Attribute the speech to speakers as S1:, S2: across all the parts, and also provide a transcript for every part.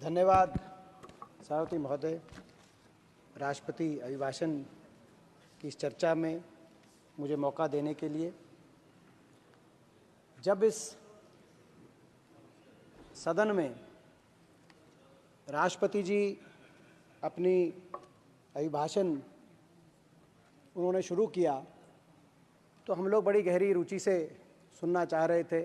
S1: धन्यवाद सभापति महोदय। राष्ट्रपति अभिभाषण की इस चर्चा में मुझे मौका देने के लिए। जब इस सदन में राष्ट्रपति जी अपनी अभिभाषण उन्होंने शुरू किया तो हम लोग बड़ी गहरी रुचि से सुनना चाह रहे थे,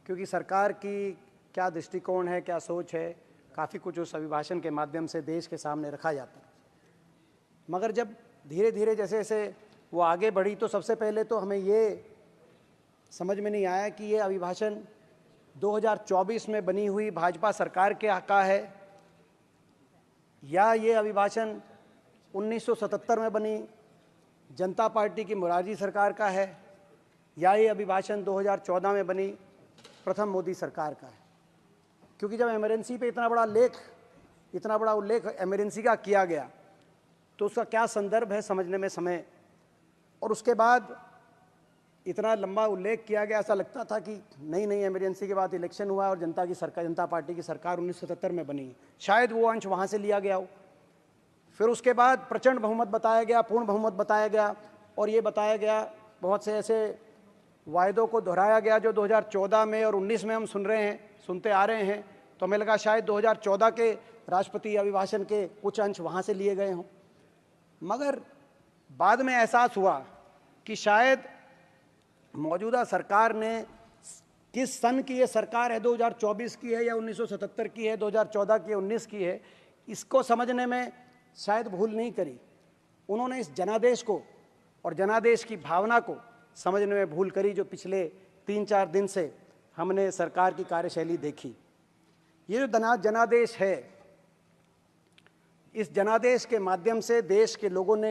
S1: क्योंकि सरकार की क्या दृष्टिकोण है, क्या सोच है, काफ़ी कुछ उस अभिभाषण के माध्यम से देश के सामने रखा जाता। मगर जब धीरे धीरे जैसे जैसे वो आगे बढ़ी तो सबसे पहले तो हमें ये समझ में नहीं आया कि ये अभिभाषण 2024 में बनी हुई भाजपा सरकार के का है या ये अभिभाषण 1977 में बनी जनता पार्टी की मोरारजी सरकार का है या ये अभिभाषण 2014 में बनी प्रथम मोदी सरकार का है। क्योंकि जब इमरजेंसी पे इतना बड़ा उल्लेख इमरजेंसी का किया गया तो उसका क्या संदर्भ है समझने में समय, और उसके बाद इतना लंबा उल्लेख किया गया, ऐसा लगता था कि नई इमरजेंसी के बाद इलेक्शन हुआ और जनता पार्टी की सरकार 1977 में बनी। शायद वो अंश वहाँ से लिया गया हो। फिर उसके बाद प्रचंड बहुमत बताया गया, पूर्ण बहुमत बताया गया, और ये बताया गया, बहुत से ऐसे वायदों को दोहराया गया जो 2014 में और 19 में हम सुनते आ रहे हैं। तो हमें लगा शायद 2014 के राष्ट्रपति अभिभाषण के कुछ अंश वहाँ से लिए गए हों। मगर बाद में एहसास हुआ कि शायद मौजूदा सरकार ने किस सन की ये सरकार है, 2024 की है या 1977 की है, 2014 की, 19 की है, इसको समझने में शायद भूल नहीं करी। उन्होंने इस जनादेश को और जनादेश की भावना को समझने में भूल करी, जो पिछले 3-4 दिन से हमने सरकार की कार्यशैली देखी। ये जो जनादेश है, इस जनादेश के माध्यम से देश के लोगों ने,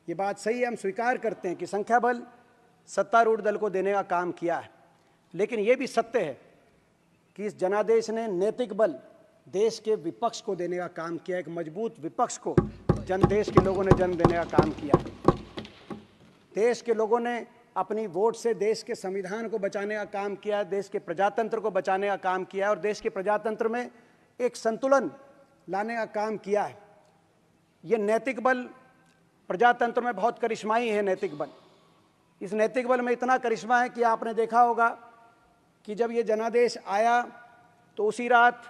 S1: ये बात सही है, हम स्वीकार करते हैं कि संख्या बल सत्तारूढ़ दल को देने का काम किया है, लेकिन ये भी सत्य है कि इस जनादेश ने नैतिक बल देश के विपक्ष को देने का काम किया। एक मजबूत विपक्ष को देश के लोगों ने जन्म देने का काम किया। देश के लोगों ने अपनी वोट से देश के संविधान को बचाने का काम किया, देश के प्रजातंत्र को बचाने का काम किया और देश के प्रजातंत्र में एक संतुलन लाने का काम किया है। ये नैतिक बल प्रजातंत्र में बहुत करिश्माई है। नैतिक बल, इस नैतिक बल में इतना करिश्मा है कि आपने देखा होगा कि जब ये जनादेश आया तो उसी रात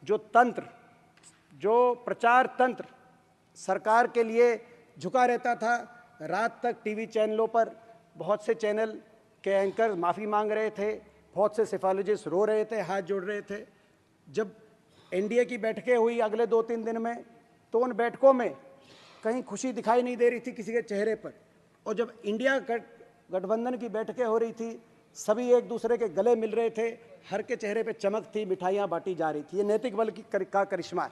S1: जो प्रचार तंत्र सरकार के लिए झुका रहता था, रात तक टीवी चैनलों पर बहुत से चैनल के एंकर माफ़ी मांग रहे थे, बहुत से सेफोलॉजिस्ट रो रहे थे, हाथ जोड़ रहे थे। जब एनडीए की बैठकें हुई अगले 2-3 दिन में, तो उन बैठकों में कहीं खुशी दिखाई नहीं दे रही थी किसी के चेहरे पर। और जब इंडिया गठबंधन की बैठकें हो रही थी, सभी एक दूसरे के गले मिल रहे थे, हर के चेहरे पे चमक थी, मिठाइयाँ बांटी जा रही थी। ये नैतिक बल का करिश्मा है।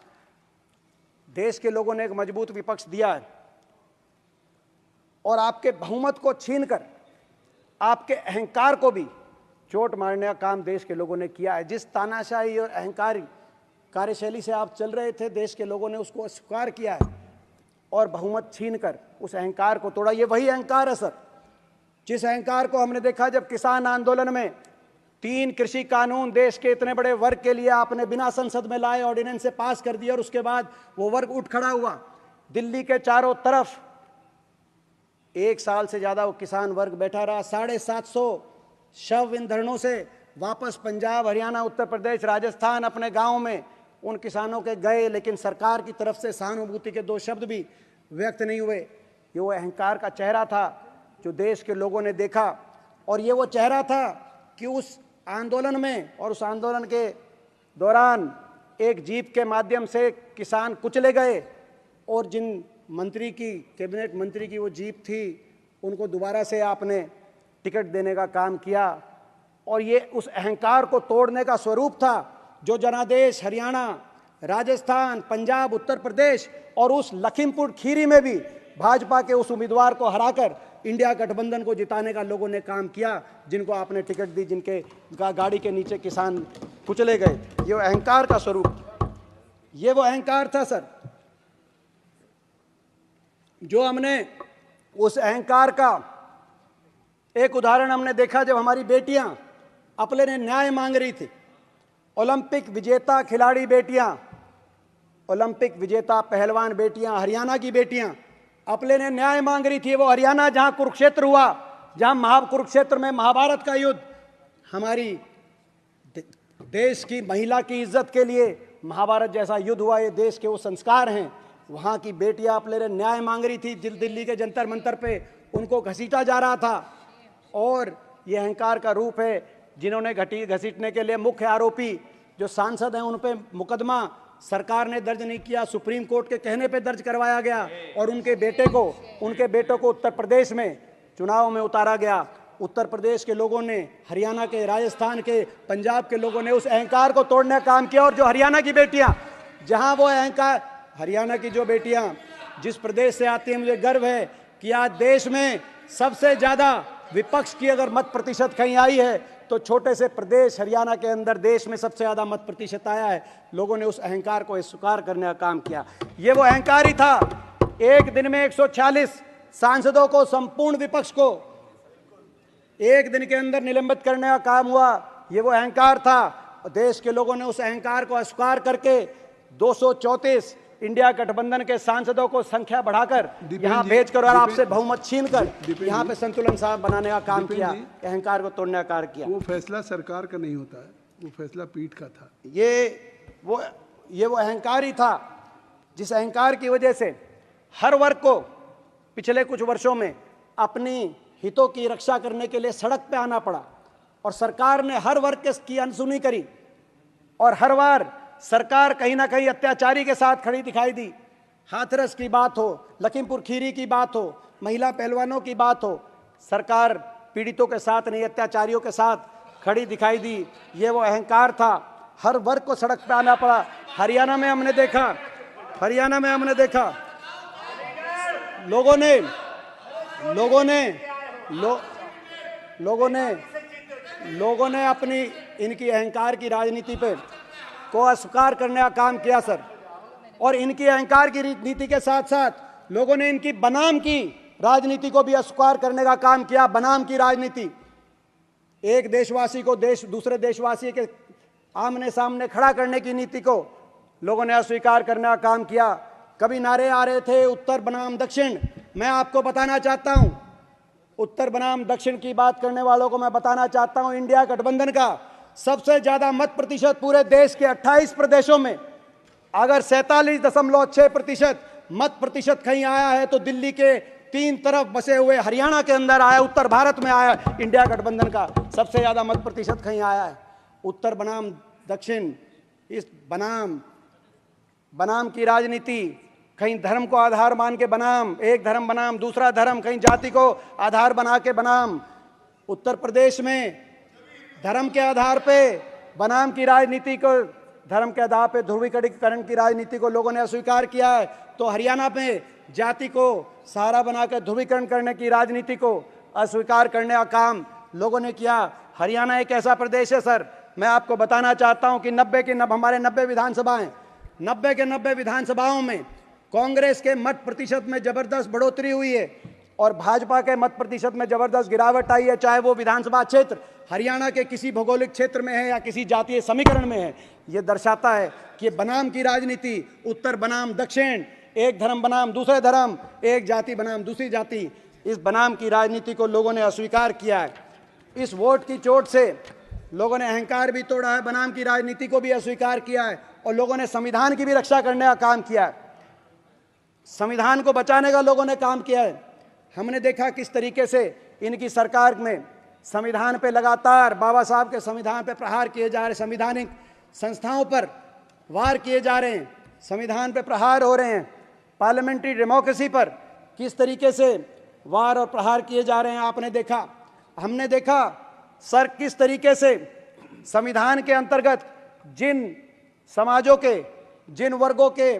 S1: देश के लोगों ने एक मजबूत विपक्ष दिया है और आपके बहुमत को छीनकर आपके अहंकार को भी चोट मारने का काम देश के लोगों ने किया है। जिस तानाशाही और अहंकारी कार्यशैली से आप चल रहे थे, देश के लोगों ने उसको स्वीकार किया है और बहुमत छीनकर उस अहंकार को तोड़ा। ये वही अहंकार है सर, जिस अहंकार को हमने देखा जब किसान आंदोलन में 3 कृषि कानून देश के इतने बड़े वर्ग के लिए आपने बिना संसद में लाए ऑर्डिनेंस से पास कर दिया और उसके बाद वो वर्ग उठ खड़ा हुआ। दिल्ली के चारों तरफ 1 साल से ज़्यादा वो किसान वर्ग बैठा रहा। 750 शव इन धरनों से वापस पंजाब, हरियाणा, उत्तर प्रदेश, राजस्थान अपने गाँव में उन किसानों के गए, लेकिन सरकार की तरफ से सहानुभूति के 2 शब्द भी व्यक्त नहीं हुए। ये वो अहंकार का चेहरा था जो देश के लोगों ने देखा, और ये वो चेहरा था कि उस आंदोलन में और उस आंदोलन के दौरान एक जीप के माध्यम से किसान कुचले गए और जिन मंत्री की, कैबिनेट मंत्री की वो जीप थी, उनको दोबारा से आपने टिकट देने का काम किया। और ये उस अहंकार को तोड़ने का स्वरूप था जो जनादेश हरियाणा, राजस्थान, पंजाब, उत्तर प्रदेश और उस लखीमपुर खीरी में भी भाजपा के उस उम्मीदवार को हराकर इंडिया गठबंधन को जिताने का लोगों ने काम किया, जिनको आपने टिकट दी, जिनके गाड़ी के नीचे किसान कुचले गए। ये अहंकार का स्वरूप, ये वो अहंकार था सर, जो हमने उस अहंकार का एक उदाहरण हमने देखा जब हमारी बेटियां अपने न्याय मांग रही थी। ओलंपिक विजेता खिलाड़ी बेटियां ओलंपिक विजेता पहलवान बेटियां, हरियाणा की बेटियां अपने ने न्याय मांग रही थी। वो हरियाणा जहां कुरुक्षेत्र हुआ, जहां कुरुक्षेत्र में महाभारत का युद्ध, हमारी देश की महिला की इज्जत के लिए महाभारत जैसा युद्ध हुआ, ये देश के वो संस्कार हैं। वहां की बेटियां अपने न्याय मांग रही थी। दिल्ली के जंतर मंतर पे उनको घसीटा जा रहा था। और ये अहंकार का रूप है। जिन्होंने घसीटने के लिए मुख्य आरोपी जो सांसद हैं, उन पे मुकदमा सरकार ने दर्ज नहीं किया, सुप्रीम कोर्ट के कहने पे दर्ज करवाया गया। और उनके बेटों को उत्तर प्रदेश में चुनाव में उतारा गया। उत्तर प्रदेश के लोगों ने, हरियाणा के, राजस्थान के, पंजाब के लोगों ने उस अहंकार को तोड़ने का काम किया। और जो हरियाणा की बेटियां, जहां वो अहंकार, हरियाणा की जो बेटियां जिस प्रदेश से आती हैं, मुझे गर्व है कि आज देश में सबसे ज्यादा विपक्ष की अगर मत प्रतिशत कहीं आई है तो छोटे से प्रदेश हरियाणा के अंदर देश में सबसे ज्यादा मत प्रतिशत आया है। लोगों ने उस अहंकार को स्वीकार करने का काम किया। ये वो अहंकार ही था। एक दिन में 146 सांसदों को, संपूर्ण विपक्ष को एक दिन के अंदर निलंबित करने का काम हुआ। ये वो अहंकार था। देश के लोगों ने उस अहंकार को अस्वीकार करके 234 इंडिया गठबंधन के सांसदों को संख्या बढ़ाकर यहां भेजकर और आपसे बहुमत छीनकर यहां पे संतुलन साहब बनाने का काम किया, अहंकार को तोड़ने का कार्य किया।
S2: वो फैसला सरकार का नहीं होता है, वो फैसला पीठ का था।
S1: ये वो अहंकार ही था जिस अहंकार की वजह से हर वर्ग को पिछले कुछ वर्षों में अपनी हितों की रक्षा करने के लिए सड़क पे आना पड़ा। और सरकार ने हर वर्ग की अनसुनी करी। और हर बार सरकार कहीं ना कहीं अत्याचारी के साथ खड़ी दिखाई दी। हाथरस की बात हो, लखीमपुर खीरी की बात हो, महिला पहलवानों की बात हो, सरकार पीड़ितों के साथ नहीं, अत्याचारियों के साथ खड़ी दिखाई दी। ये वो अहंकार था। हर वर्ग को सड़क पे आना पड़ा। हरियाणा में हमने देखा लोगों ने अपनी इनकी अहंकार की राजनीति पे को अस्वीकार करने का काम किया सर। और इनकी अहंकार की नीति के साथ साथ लोगों ने इनकी बनाम की राजनीति को भी अस्वीकार करने का काम किया। बनाम की राजनीति, एक देशवासी को दूसरे देशवासी के आमने सामने खड़ा करने की नीति को लोगों ने अस्वीकार करने का काम किया। कभी नारे आ रहे थे उत्तर बनाम दक्षिण। मैं आपको बताना चाहता हूं, उत्तर बनाम दक्षिण की बात करने वालों को मैं बताना चाहता हूं, इंडिया गठबंधन का सबसे ज्यादा मत प्रतिशत पूरे देश के 28 प्रदेशों में अगर 47.6% मत प्रतिशत कहीं आया है तो दिल्ली के 3 तरफ बसे हुए हरियाणा के अंदर आया, उत्तर भारत में आया। इंडिया गठबंधन का सबसे ज्यादा मत प्रतिशत कहीं आया है। उत्तर बनाम दक्षिण, इस बनाम की राजनीति, कहीं धर्म को आधार मान के बनाम, एक धर्म बनाम दूसरा धर्म, कहीं जाति को आधार बना के बनाम। उत्तर प्रदेश में धर्म के आधार पे बनाम की राजनीति को, धर्म के आधार पे ध्रुवीकरण की राजनीति को लोगों ने अस्वीकार किया है। तो हरियाणा में जाति को सहारा बनाकर ध्रुवीकरण करने की राजनीति को अस्वीकार करने का काम लोगों ने किया। हरियाणा एक ऐसा प्रदेश है सर, मैं आपको बताना चाहता हूं कि हमारे 90 विधानसभाएं, 90 के 90 विधानसभाओं में कांग्रेस के मत प्रतिशत में जबरदस्त बढ़ोतरी हुई है और भाजपा के मत प्रतिशत में जबरदस्त गिरावट आई है। चाहे वो विधानसभा क्षेत्र हरियाणा के किसी भौगोलिक क्षेत्र में है या किसी जातीय समीकरण में है। ये दर्शाता है कि बनाम की राजनीति, उत्तर बनाम दक्षिण, एक धर्म बनाम दूसरे धर्म, एक जाति बनाम दूसरी जाति, इस बनाम की राजनीति को लोगों ने अस्वीकार किया है। इस वोट की चोट से लोगों ने अहंकार भी तोड़ा है, बनाम की राजनीति को भी अस्वीकार किया है और लोगों ने संविधान की भी रक्षा करने का काम किया है। संविधान को बचाने का लोगों ने काम किया है। हमने देखा किस तरीके से इनकी सरकार में संविधान पे लगातार बाबा साहब के संविधान पे प्रहार किए जा रहे, संवैधानिक संस्थाओं पर वार किए जा रहे हैं, संविधान पे प्रहार हो रहे हैं, पार्लियामेंट्री डेमोक्रेसी पर किस तरीके से वार और प्रहार किए जा रहे हैं। आपने देखा, हमने देखा सर किस तरीके से संविधान के अंतर्गत जिन समाजों के, जिन वर्गों के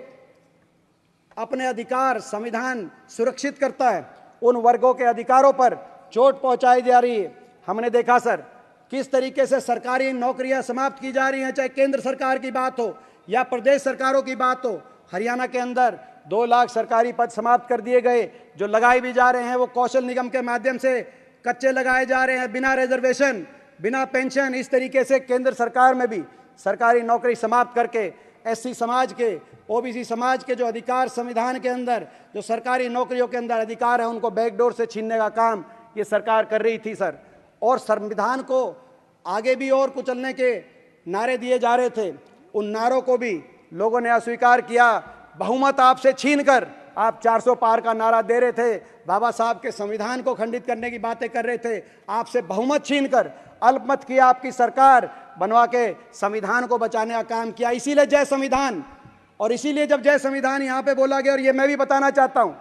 S1: अपने अधिकार संविधान सुरक्षित करता है, उन वर्गों के अधिकारों पर चोट पहुंचाई जा रही है। हमने देखा सर किस तरीके से सरकारी नौकरियां समाप्त की जा रही हैं, चाहे केंद्र सरकार की बात हो या प्रदेश सरकारों की बात हो। हरियाणा के अंदर 2 लाख सरकारी पद समाप्त कर दिए गए। जो लगाए भी जा रहे हैं वो कौशल निगम के माध्यम से कच्चे लगाए जा रहे हैं, बिना रिजर्वेशन, बिना पेंशन। इस तरीके से केंद्र सरकार में भी सरकारी नौकरी समाप्त करके एससी समाज के, ओबीसी समाज के जो अधिकार संविधान के अंदर, जो सरकारी नौकरियों के अंदर अधिकार है, उनको बैकडोर से छीनने का काम ये सरकार कर रही थी सर। और संविधान को आगे भी और कुचलने के नारे दिए जा रहे थे, उन नारों को भी लोगों ने अस्वीकार किया। बहुमत आपसे छीनकर आप 400 पार का नारा दे रहे थे, बाबा साहब के संविधान को खंडित करने की बातें कर रहे थे, आपसे बहुमत छीनकर अल्पमत किया आपकी सरकार, बनवा के संविधान को बचाने का काम किया। इसीलिए जय संविधान, और इसीलिए जब जय संविधान यहाँ पे बोला गया, और ये मैं भी बताना चाहता हूँ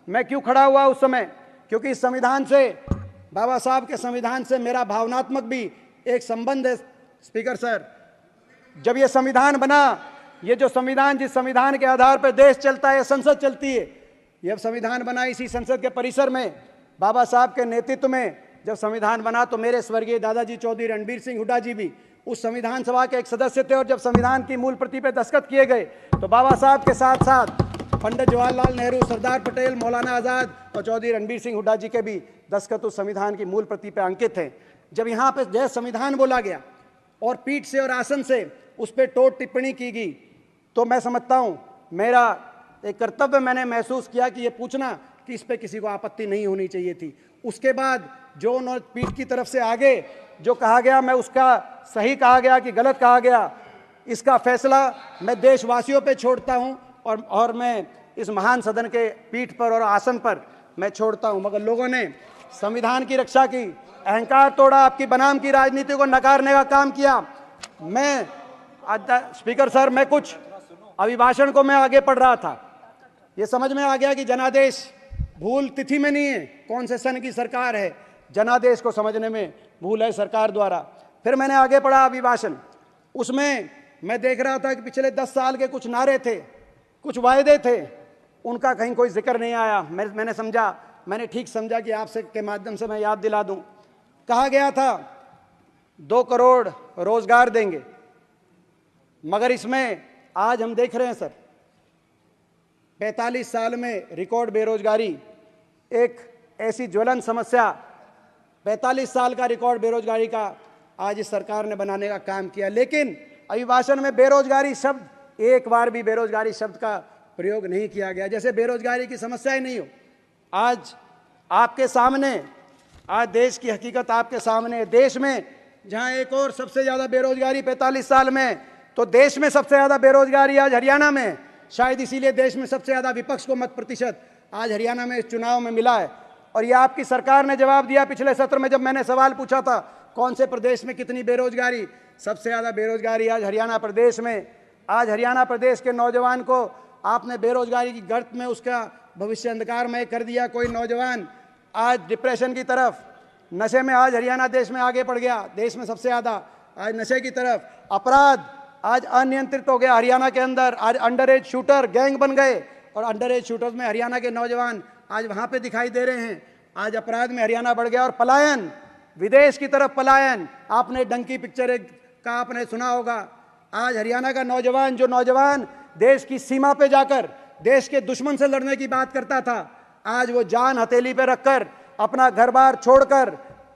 S1: मैं क्यों खड़ा हुआ उस समय, क्योंकि इस संविधान से, बाबा साहब के संविधान से मेरा भावनात्मक भी एक संबंध है। स्पीकर सर, जब ये संविधान बना, ये जो संविधान, जिस संविधान के आधार पर देश चलता है, संसद चलती है, यह संविधान बना इसी संसद के परिसर में, बाबा साहब के नेतृत्व में जब संविधान बना, तो मेरे स्वर्गीय दादाजी चौधरी रणबीर सिंह हुड्डा जी भी उस संविधान सभा के एक सदस्य थे। और जब संविधान की मूल प्रति पे दस्तखत किए गए, तो बाबा साहब के साथ साथ पंडित जवाहरलाल नेहरू, सरदार पटेल, मौलाना आज़ाद और चौधरी रणबीर सिंह हुड्डा जी के भी दस्तखत उस संविधान की मूल प्रति पे अंकित हैं। जब यहाँ पे जय संविधान बोला गया और पीठ से और आसन से उस पर टोट टिप्पणी की गई, तो मैं समझता हूँ मेरा एक कर्तव्य मैंने महसूस किया कि ये पूछना कि इस पर किसी को आपत्ति नहीं होनी चाहिए थी। उसके बाद जो उन्होंने पीठ की तरफ से आगे जो कहा गया, मैं उसका सही कहा गया कि गलत कहा गया, इसका फैसला मैं देशवासियों पे छोड़ता हूं, और मैं इस महान सदन के पीठ पर और आसन पर मैं छोड़ता हूं। मगर लोगों ने संविधान की रक्षा की, अहंकार तोड़ा, आपकी बनाम की राजनीति को नकारने का काम किया। मैं स्पीकर सर, मैं कुछ अभिभाषण को मैं आगे पढ़ रहा था, ये समझ में आ गया कि जनादेश भूल तिथि में नहीं है, कौन से सन की सरकार है, जनादेश को समझने में भूल है सरकार द्वारा। फिर मैंने आगे पढ़ा अभिभाषण, उसमें मैं देख रहा था कि पिछले 10 साल के कुछ नारे थे, कुछ वायदे थे, उनका कहीं कोई जिक्र नहीं आया। मैंने ठीक समझा कि आपसे के माध्यम से मैं याद दिला दूं। कहा गया था 2 करोड़ रोजगार देंगे, मगर इसमें आज हम देख रहे हैं सर, 45 साल में रिकॉर्ड बेरोजगारी, एक ऐसी ज्वलन समस्या, 45 साल का रिकॉर्ड बेरोजगारी का आज इस सरकार ने बनाने का काम किया। लेकिन अभिभाषण में बेरोजगारी शब्द, एक बार भी बेरोजगारी शब्द का प्रयोग नहीं किया गया, जैसे बेरोजगारी की समस्या ही नहीं हो। आज आपके सामने, आज देश की हकीकत आपके सामने, देश में जहां एक और सबसे ज़्यादा बेरोजगारी 45 साल में, तो देश में सबसे ज़्यादा बेरोजगारी आज हरियाणा में, शायद इसीलिए देश में सबसे ज़्यादा विपक्ष को मत प्रतिशत आज हरियाणा में इस चुनाव में मिला है। और ये आपकी सरकार ने जवाब दिया। पिछले सत्र में जब मैंने सवाल पूछा था कौन से प्रदेश में कितनी बेरोजगारी, सबसे ज़्यादा बेरोजगारी आज हरियाणा प्रदेश में। आज हरियाणा प्रदेश के नौजवान को आपने बेरोजगारी की गर्त में उसका भविष्य अंधकारमय कर दिया। कोई नौजवान आज डिप्रेशन की तरफ, नशे में आज हरियाणा देश में आगे बढ़ गया, देश में सबसे ज़्यादा आज नशे की तरफ। अपराध आज अनियंत्रित हो गया हरियाणा के अंदर, आज अंडर एज शूटर गैंग बन गए, और अंडर एज शूटर्स में हरियाणा के नौजवान आज वहाँ पे दिखाई दे रहे हैं। आज अपराध में हरियाणा बढ़ गया, और पलायन, विदेश की तरफ पलायन, आपने डंकी पिक्चर का आपने सुना होगा। आज हरियाणा का नौजवान, जो नौजवान देश की सीमा पे जाकर देश के दुश्मन से लड़ने की बात करता था, आज वो जान हथेली पे रखकर अपना घर बार छोड़कर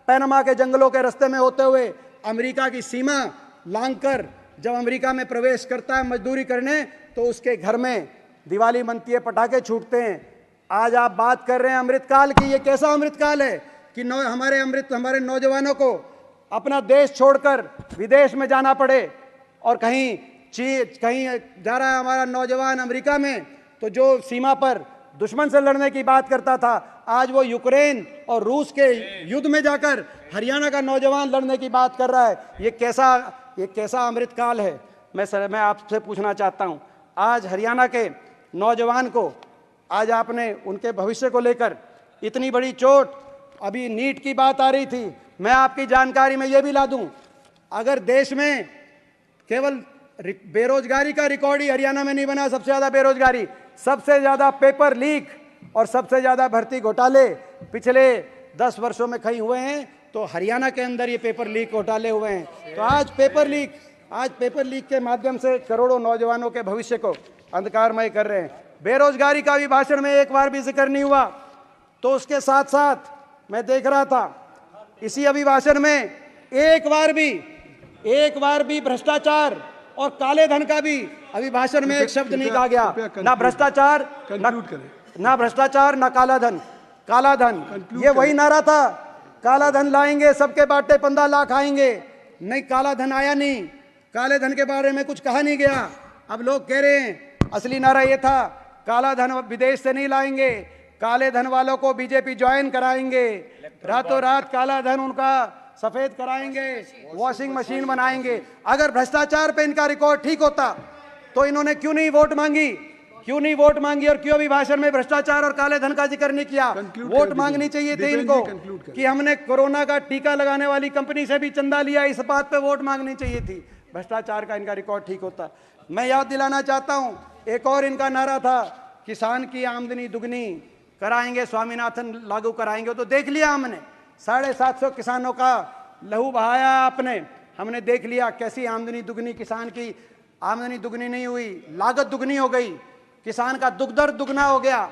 S1: पैनमा के जंगलों के रास्ते में होते हुए अमेरिका की सीमा लांघकर जब अमेरिका में प्रवेश करता है मजदूरी करने, तो उसके घर में दिवाली मनती है, पटाखे छूटते हैं। आज आप बात कर रहे हैं अमृतकाल की। ये कैसा अमृतकाल है कि हमारे नौजवानों को अपना देश छोड़कर विदेश में जाना पड़े, और कहीं जा रहा है हमारा नौजवान अमेरिका में, तो जो सीमा पर दुश्मन से लड़ने की बात करता था, आज वो यूक्रेन और रूस के युद्ध में जाकर हरियाणा का नौजवान लड़ने की बात कर रहा है। ये कैसा अमृतकाल है। मैं आपसे पूछना चाहता हूँ, आज हरियाणा के नौजवान को आज आपने उनके भविष्य को लेकर इतनी बड़ी चोट, अभी नीट की बात आ रही थी, मैं आपकी जानकारी में ये भी ला दूं, अगर देश में केवल बेरोजगारी का रिकॉर्ड ही हरियाणा में नहीं बना, सबसे ज़्यादा बेरोजगारी, सबसे ज़्यादा पेपर लीक और सबसे ज़्यादा भर्ती घोटाले पिछले 10 वर्षों में कहीं हुए हैं, तो हरियाणा के अंदर ये पेपर लीक घोटाले हुए हैं। तो आज पेपर लीक के माध्यम से करोड़ों नौजवानों के भविष्य को अंधकारमय कर रहे हैं। बेरोजगारी का भी भाषण में एक बार भी जिक्र नहीं हुआ। तो उसके साथ साथ मैं देख रहा था इसी अभिभाषण में एक बार भी भ्रष्टाचार और काले धन का भी अभी भाषण में एक शब्द नहीं कहा गया, ना भ्रष्टाचार, ना भ्रष्टाचार, ना काला धन। काला धन ये वही नारा था, काला धन लाएंगे, सबके बाटे 15 लाख आएंगे। नहीं, काला धन आया नहीं, काले धन के बारे में कुछ कहा नहीं गया। अब लोग कह रहे हैं असली नारा ये था, काला धन विदेश से नहीं लाएंगे, काले धन वालों को बीजेपी ज्वाइन कराएंगे, रातों रात काला धन उनका सफेद कराएंगे, वॉशिंग मशीन बनाएंगे। अगर भ्रष्टाचार पे इनका रिकॉर्ड ठीक होता तो इन्होंने क्यों नहीं वोट मांगी, क्यों नहीं वोट मांगी, और क्यों भी भाषण में भ्रष्टाचार और काले धन का जिक्र नहीं किया। वोट मांगनी चाहिए थी इनको कि हमने कोरोना का टीका लगाने वाली कंपनी से भी चंदा लिया, इस बात पे वोट मांगनी चाहिए थी। भ्रष्टाचार का इनका रिकॉर्ड ठीक होता। मैं याद दिलाना चाहता हूं, एक और इनका नारा था, किसान की आमदनी दुगनी कराएंगे, स्वामीनाथन लागू कराएंगे। तो देख लिया हमने, 750 किसानों का लहू बहाया आपने, हमने देख लिया कैसी आमदनी दुगनी। किसान की आमदनी दुगनी नहीं हुई, लागत दुगनी हो गई, किसान का दुख दर्द दुगना हो गया।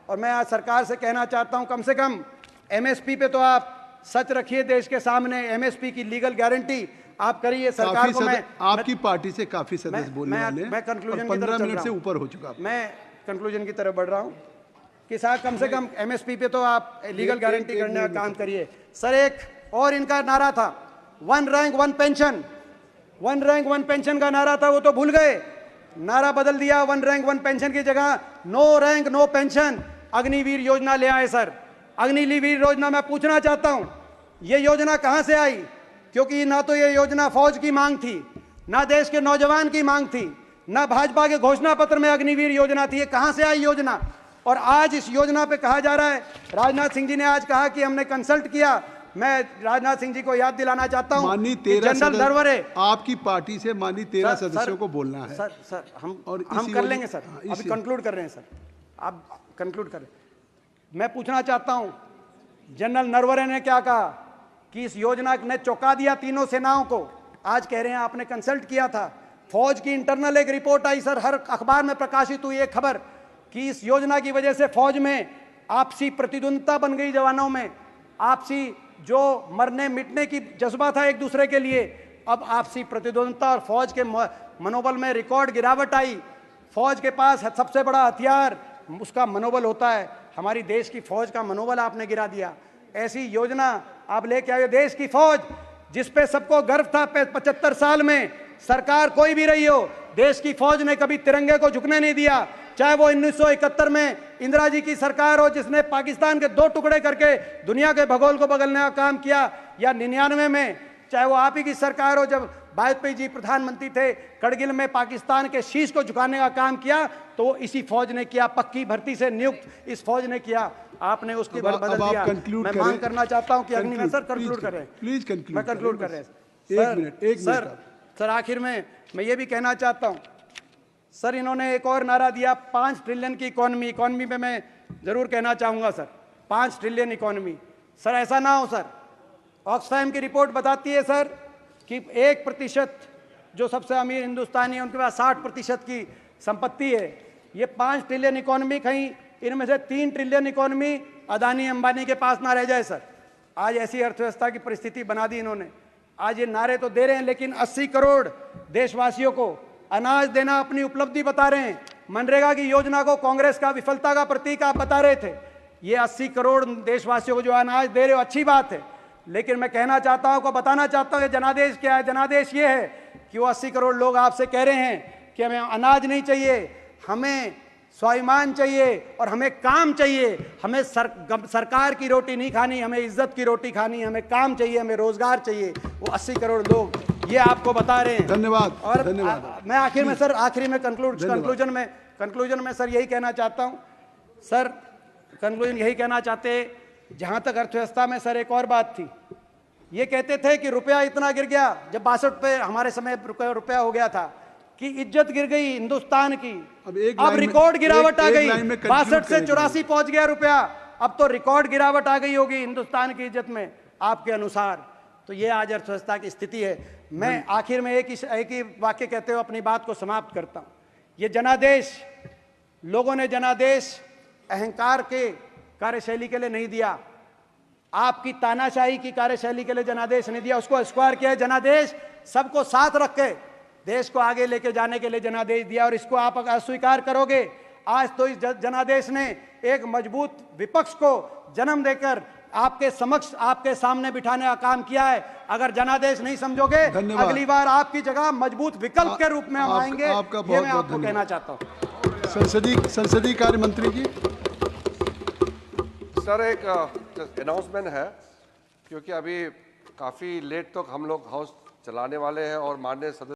S1: और मैं आज सरकार से कहना चाहता हूं, कम से कम एमएसपी पे तो आप सच रखिए देश के सामने, एमएसपी की लीगल गारंटी आप करिए। सरकार को मैं
S2: आपकी पार्टी से काफी सदस्य बोलने वाले हैं,
S1: मैं कंक्लूजन की तरफ
S2: 15 मिनट से ऊपर हो चुका,
S1: मैं कंक्लूजन की तरफ बढ़ रहा हूं कि साहब कम से कम एमएसपी पे तो आप लीगल गारंटी करने का काम करिए। सर एक और इनका नारा था, 1 रैंक 1 पेंशन, 1 रैंक 1 पेंशन का नारा था, वो तो भूल गए, नारा बदल दिया। 1 रैंक 1 पेंशन की जगह no rank no pension. Agniveer योजना ले आए सर, अग्निवीर योजना मैं पूछना चाहता हूं ये योजना कहां से आई, क्योंकि ना तो ये योजना फौज की मांग थी, ना देश के नौजवान की मांग थी, ना भाजपा के घोषणा पत्र में अग्निवीर योजना थी। ये कहां से आई योजना? और आज इस योजना पे कहा जा रहा है, राजनाथ सिंह जी ने आज कहा कि हमने कंसल्ट किया। मैं राजनाथ सिंह जी को याद दिलाना चाहता हूं, जनरल नरवरे,
S2: आपकी पार्टी से माननीय 13 सदस्यों को बोलना है।
S1: सर हम कर लेंगे सर, अभी कंक्लूड कर रहे हैं सर, आप कंक्लूड करें। मैं पूछना चाहता हूं, जनरल नरवरे ने क्या कहा कि इस योजना ने चौंका दिया तीनों सेनाओं को। आज कह रहे हैं आपने कंसल्ट किया था। फौज की इंटरनल एक रिपोर्ट आई सर, हर अखबार में प्रकाशित हुई एक खबर कि इस योजना की वजह से फौज में आपसी प्रतिद्वंदता बन गई, जवानों में आपसी जो मरने मिटने की जज्बा था एक दूसरे के लिए, अब आपसी प्रतिद्वंदता और फौज के मनोबल में रिकॉर्ड गिरावट आई। फौज के पास सबसे बड़ा हथियार उसका मनोबल होता है, हमारी देश की फौज का मनोबल आपने गिरा दिया। ऐसी योजना आप लेके आए, देश की फौज जिस पे सबको गर्व था 75 साल में, सरकार कोई भी रही हो, देश की फौज ने कभी तिरंगे को झुकने नहीं दिया। चाहे वो 1971 में इंदिरा जी की सरकार हो जिसने पाकिस्तान के 2 टुकड़े करके दुनिया के भूगोल को बदलने का काम किया, या 99 में चाहे वो आप ही की सरकार हो जब वाजपेयी जी प्रधानमंत्री थे, करगिल में पाकिस्तान के शीश को झुकाने का काम किया तो इसी फौज ने किया, पक्की भर्ती से नियुक्त इस फौज ने किया। आपने उसकी बदल दिया। मैं मांग करना चाहता हूं कि अग्नि सर कंक्लूड करें,
S2: प्लीज कंक्लूड,
S1: मैं कंक्लूड कर रहे
S2: हैं। एक मिनट
S1: सर आखिर में मैं ये भी कहना चाहता हूं सर, इन्होंने एक और नारा दिया 5 ट्रिलियन की इकोनॉमी। इकोनॉमी पे मैं जरूर कहना चाहूंगा सर, 5 ट्रिलियन इकोनॉमी। सर ऐसा ना हो सर, ऑक्सफैम की रिपोर्ट बताती है सर कि 1% जो सबसे अमीर हिंदुस्तानी है उनके पास 60% की संपत्ति है। ये 5 ट्रिलियन इकोनॉमी, कहीं इनमें से 3 ट्रिलियन इकोनॉमी अदानी अंबानी के पास ना रह जाए सर। आज ऐसी अर्थव्यवस्था की परिस्थिति बना दी इन्होंने। आज ये नारे तो दे रहे हैं लेकिन 80 करोड़ देशवासियों को अनाज देना अपनी उपलब्धि बता रहे हैं। मनरेगा की योजना को कांग्रेस का विफलता का प्रतीक आप बता रहे थे। ये 80 करोड़ देशवासियों को जो अनाज दे रहे हो अच्छी बात है, लेकिन मैं कहना चाहता हूं, को बताना चाहता हूं जनादेश क्या है। जनादेश ये है कि वो 80 करोड़ लोग आपसे कह रहे हैं कि हमें अनाज नहीं चाहिए, हमें स्वाभिमान चाहिए और हमें काम चाहिए। हमें सरकार की रोटी नहीं खानी, हमें इज्जत की रोटी खानी, हमें काम चाहिए, हमें रोजगार चाहिए। वो 80 करोड़ लोग ये आपको बता रहे हैं।
S2: धन्यवाद।
S1: और
S2: धन्यवाद।
S1: मैं आखिर में सर, आखिरी में कंक्लूजन में सर यही कहना चाहता हूं सर, कंक्लूजन यही कहना चाहते, जहां तक अर्थव्यवस्था में सर एक और बात थी, ये कहते थे कि रुपया इतना गिर गया, जब 62 पे हमारे समय रुपया हो गया था कि इज्जत गिर गई हिंदुस्तान की। अब रिकॉर्ड गिरावट आ गई, 62 से 84 पहुंच गया रुपया, अब तो रिकॉर्ड गिरावट आ गई होगी हिंदुस्तान की इज्जत में आपके अनुसार। तो ये आज अर्थव्यवस्था की स्थिति है। मैं आखिर में एक ही वाक्य कहते हुए अपनी बात को समाप्त करता हूं। ये जनादेश, लोगों ने जनादेश अहंकार के कार्यशैली के लिए नहीं दिया, आपकी तानाशाही की कार्यशैली के लिए जनादेश नहीं दिया, उसको स्क्वायर किया। जनादेश सबको साथ रख के देश को आगे लेके जाने के लिए जनादेश दिया और इसको आप अगर अस्वीकार करोगे, आज तो इस जनादेश ने एक मजबूत विपक्ष को जन्म देकर आपके समक्ष, आपके सामने बिठाने का काम किया है। अगर जनादेश नहीं समझोगे,
S2: धन्यवाद।
S1: अगली बार आपकी जगह मजबूत विकल्प के रूप में हम आएंगे।
S2: आपका
S1: ये मैं
S2: बहुत
S1: आपको कहना चाहता हूँ।
S2: संसदीय कार्य मंत्री जी।
S3: सर, एक अनाउंसमेंट है, क्योंकि अभी काफ़ी लेट तक हम लोग हाउस चलाने वाले हैं और माननीय सदस्य